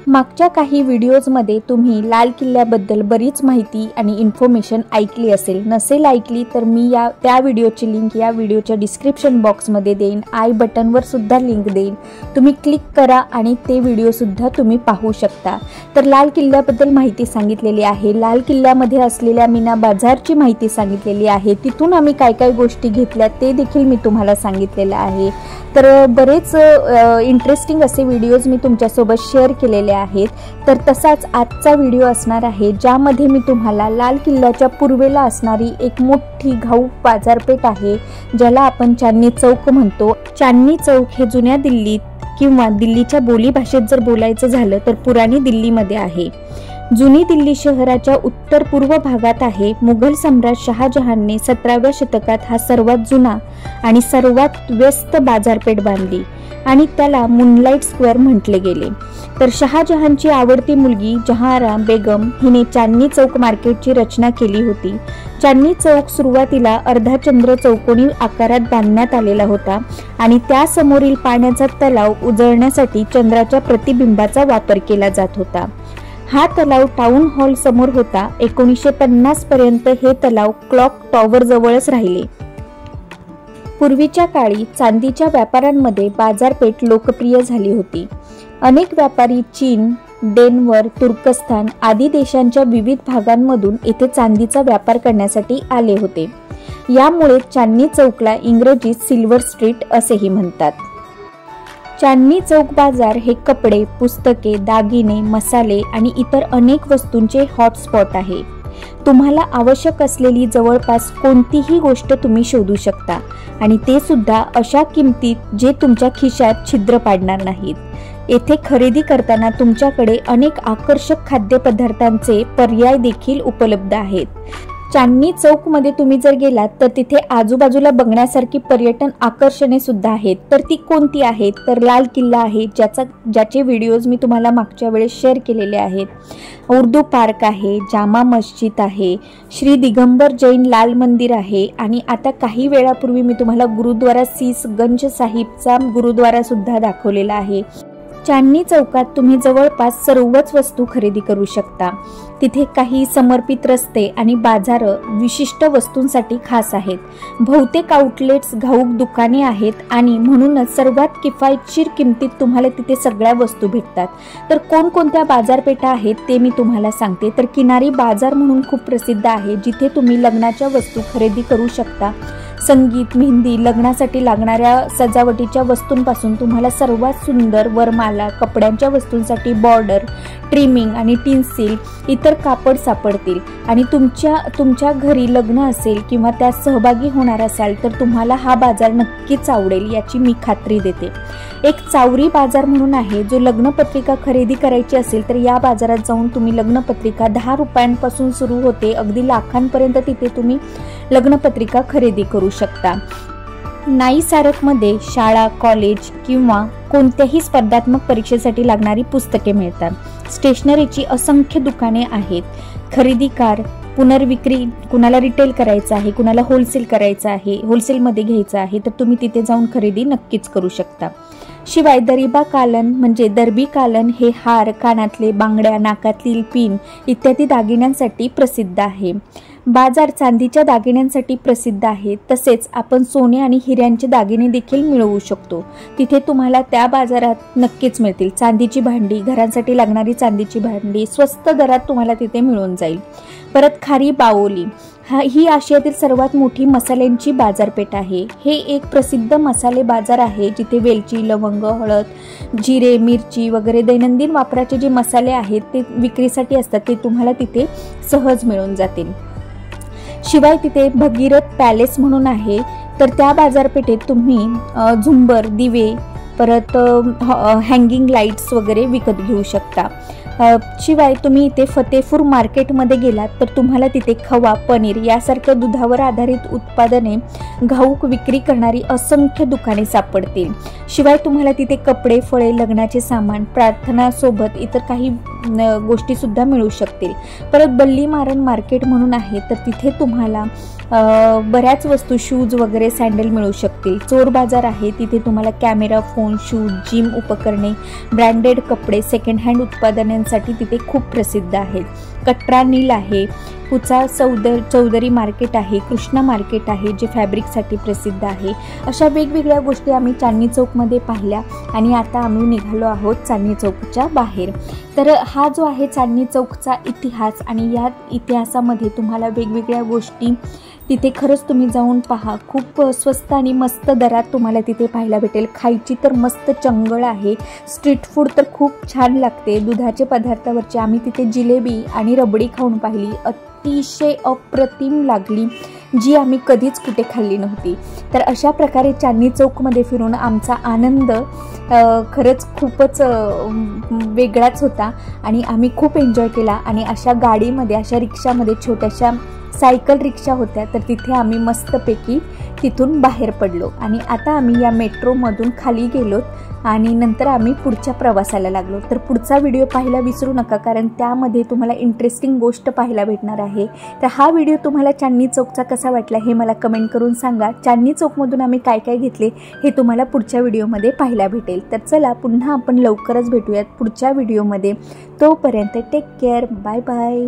मागच्या काही व्हिडिओजमध्ये तुम्ही लाल किल्ल्याबद्दल बरीच माहिती आणि इन्फॉर्मेशन ऐकली असेल. नसेल ऐकली तर मी त्या व्हिडिओची लिंक या व्हिडिओच्या डिस्क्रिप्शन बॉक्समध्ये देईन. आय बटनवर सुद्धा लिंक देईन. तुम्ही क्लिक करा आणि ते व्हिडिओसुद्धा तुम्ही पाहू शकता. तर लाल किल्ल्याबद्दल माहिती सांगितलेली आहे. लाल किल्ल्यामध्ये असलेल्या मीना बाजारची माहिती सांगितलेली आहे. तिथून आम्ही काय काय गोष्टी घेतल्या ते देखील मी तुम्हाला सांगितलेलं आहे. तर बरेच इंटरेस्टिंग असे व्हिडिओज मी तुमच्यासोबत शेअर केलेले आहेत. तर तसाच आजचा व्हिडिओ असणार आहे ज्यामध्ये मी तुम्हाला लाल किल्ल्याच्या पूर्वेला असणारी एक मोठी घाऊक बाजारपेठ आहे ज्याला आपण चांदणी चौक म्हणतो. चांदणी चौक हे जुन्या दिल्लीत किंवा दिल्लीच्या बोलीभाषेत जर बोलायचं झालं तर पुराणी दिल्लीमध्ये आहे. जुनी दिल्ली शहराच्या उत्तर पूर्व भागात आहे. मुघल सम्राट शहाजहानने 17व्या शतकात हा सर्वात जुना आणि सर्वात व्यस्त बाजारपेठ बांधली आणि त्याला मूनलाईट स्क्वेअर म्हटले गेले. तर शहाजहानची आवडती मुलगी जहांआरा बेगम हिने चांदणी चौक मार्केटची रचना केली होती. चांदणी चौक सुरुवातीला अर्धाचंद्र चौकोनी आकारात बांधण्यात आलेला होता आणि त्यासमोरील पाण्याचा तलाव उजळण्यासाठी चंद्राच्या प्रतिबिंबाचा वापर केला जात होता. हा तलाव टाउन हॉल समोर होता. 1950 पर्यंत हे तलाव क्लॉक टॉवर जवळच राहिले. पूर्वीच्या काळी चांदीच्या व्यापाऱ्यांमध्ये बाजारपेठ लोकप्रिय झाली होती. अनेक व्यापारी चीन, डेन्व्हर, तुर्कस्तान आदी देशांच्या विविध भागांमधून येथे चांदीचा व्यापार करण्यासाठी आले होते. यामुळे चांदणी चौकला इंग्रजीत सिल्वर स्ट्रीट असेही म्हणतात. चांदणी चौक बाजार हे कपडे, पुस्तके, दागिने, मसाले आणि इतर अनेक वस्तूंचे हॉटस्पॉट आहे. तुम्हाला आवश्यक असलेली जवळपास कोणतीही गोष्ट तुम्ही शोधू शकता आणि ते सुद्धा अशा किमतीत जे तुमच्या खिशात छिद्र पाडणार नाहीत. येथे खरेदी करताना तुमच्याकडे अनेक आकर्षक खाद्यपदार्थांचे पर्याय देखील उपलब्ध आहेत. चांदणी चौक मध्ये तुम्ही जर गेलात तर तिथे आजूबाजूला बघण्यासारखी पर्यटन आकर्षणे सुद्धा आहेत. तर ती कोणती आहेत? तर लाल किल्ला आहे ज्याचे व्हिडिओज मी तुम्हाला मागच्या वेळेस शेअर केलेले आहेत. उर्दू पार्क आहे, जामा मस्जिद आहे, श्री दिगंबर जैन लाल मंदिर आहे आणि आता काही वेळापूर्वी मी तुम्हाला गुरुद्वारा सीस गंज साहिबचा गुरुद्वारा सुद्धा दाखवलेला आहे. चांदणी चौकात तुम्ही जवळपास सर्वच वस्तू खरेदी करू शकता. तिथे काही समर्पित रस्ते आणि बाजार विशिष्ट वस्तूंसाठी खास आहेत. बहुतेक आउटलेट्स घाऊक दुकाने आहेत आणि म्हणूनच सर्वात किफायतशीर किमतीत तुम्हाला तिथे सगळ्या वस्तू भेटतात. तर कोणकोणत्या बाजारपेठा आहेत ते मी तुम्हाला सांगते. तर किनारी बाजार म्हणून खूप प्रसिद्ध आहे जिथे तुम्ही लग्नाच्या वस्तू खरेदी करू शकता. संगीत, मेहंदी, लग्नासाठी लागणाऱ्या सजावटीच्या वस्तूंपासून तुम्हाला सर्वात सुंदर वरमाला, कपड्यांच्या वस्तूंसाठी बॉर्डर, ट्रिमिंग आणि टिन्सिल इतर कापड सापडतील. आणि तुमच्या घरी लग्न असेल किंवा त्यात सहभागी होणार असाल तर तुम्हाला हा बाजार नक्कीच आवडेल याची मी खात्री देते. एक चावरी बाजार म्हणून आहे जो लग्नपत्रिका खरेदी करायची असेल तर या बाजारात जाऊन तुम्ही लग्नपत्रिका 10 रुपयांपासून सुरू होते अगदी लाखांपर्यंत तिथे तुम्ही लग्नपत्रिका खरेदी करू शकता. नाईसारकमध्ये शाळा, कॉलेज किंवा कोणत्याही स्पर्धात्मक परीक्षेसाठी लागणारी पुस्तके मिळतात. स्टेशनरीची असंख्य दुकाने आहेत. खरेदीकार, पुनर्विक्री, कुणाला रिटेल करायचं आहे, कुणाला होलसेल करायचं आहे, होलसेलमध्ये घ्यायचं आहे तर तुम्ही तिथे जाऊन खरेदी नक्कीच करू शकता. शिवाय दरिबा कालन म्हणजे दरबी कालन हे हार, कानातले, बांगड्या, नाकातली पिन इत्यादी दागिन्यांसाठी प्रसिद्ध आहे. बाजार चांदीच्या दागिन्यांसाठी प्रसिद्ध आहे. तसेच आपण सोने आणि हिऱ्यांचे दागिने देखील मिळवू शकतो. तिथे तुम्हाला त्या बाजारात नक्कीच मिळतील. चांदीची भांडी, घरांसाठी लागणारी चांदीची भांडी स्वस्त दरात तुम्हाला तिथे मिळून जाईल. परत खारी बाओली ही आशियातील सर्वात मोठी मसाल्यांची बाजारपेठ आहे. हे एक प्रसिद्ध मसाले बाजार आहे जिथे वेलची, लवंग, हळद, जिरे, मिरची वगैरे दैनंदिन वापराचे जे मसाले आहेत ते विक्रीसाठी असतात ते तुम्हाला तिथे सहज मिळून जातील. शिवाय तिथे भगीरथ पॅलेस म्हणून आहे. तर त्या बाजारपेठेत तुम्ही झुंबर, दिवे, परत हँगिंग लाईट्स वगैरे विकत घेऊ शकता. शिवाय तुम्ही इथे फतेपूर मार्केटमध्ये गेलात तर तुम्हाला तिथे खवा, पनीर यासारख्या दुधावर आधारित उत्पादने घाऊक विक्री करणारी असंख्य दुकाने सापडतील. शिवाय तुम्हाला तिथे कपडे, फळे, लग्नाचे सामान, प्रार्थनासोबत इतर काही गोष्टीसुद्धा मिळू शकतील। परत बल्ली मारण मार्केट म्हणून आहे, तर तिथे तुम्हाला बऱ्याच वस्तू शूज वगैरे सँडल मिळू शकतील। चोर बाजार आहे, तिथे तुम्हाला कॅमेरा, फोन, शूज, जिम उपकरणे, ब्रँडेड कपडे, सेकंड हँड उत्पादनांसाठी तिथे खूप प्रसिद्ध आहेत। कटरा नील आहे, पुचा चौधरी मार्केट आहे, कृष्णा मार्केट आहे जे फॅब्रिकसाठी प्रसिद्ध आहे। अशा वेगवेगळ्या गोष्टी आम्ही चांदणी चौकमध्ये पाहिल्या आणि आता आम्ही निघालो आहोत चांदणी चौकच्या बाहेर। तर हा जो आहे चांदणी चौकचा इतिहास आणि या इतिहासामध्ये तुम्हाला वेगवेगळ्या गोष्टी तिथे खरंच तुम्ही जाऊन पहा, खूप स्वस्त आणि मस्त दरात तुम्हाला तिथे पाहायला भेटेल। खायची तर मस्त चंगळ आहे, स्ट्रीट फूड तर खूप छान लागते। दुधाचे पदार्थावरचे आम्ही तिथे जिलेबी आणि रबडी खाऊन पाहिली, अतिशय अप्रतिम लागली, जी आम्ही कधीच कुठे खाल्ली नव्हती। तर अशा प्रकारे चांदणी चौकमध्ये फिरून आमचा आनंद खरंच खूपच वेगळाच होता आणि आम्ही खूप एन्जॉय केला। आणि अशा गाडीमध्ये, अशा रिक्षामध्ये, छोट्याशा सायकल रिक्षा होत्या, तर तिथे आम्ही मस्तपैकी तिथून बाहेर पडलो आणि आता आम्ही या मेट्रोमधून खाली गेलोत आणि नंतर आम्ही पुढच्या प्रवासाला लागलो। तर पुढचा व्हिडिओ पाहायला विसरू नका, कारण त्यामध्ये तुम्हाला इंटरेस्टिंग गोष्ट पाहायला भेटणार आहे। तर हा व्हिडिओ तुम्हाला चांदणी चौकचा कसा वाटला हे मला कमेंट करून सांगा। चांदणी चौकमधून आम्ही काय काय घेतले हे तुम्हाला पुढच्या व्हिडिओमध्ये पाहायला भेटेल। तर चला, पुन्हा आपण लवकरच भेटूयात पुढच्या व्हिडिओमध्ये। तोपर्यंत टेक केअर, बाय बाय।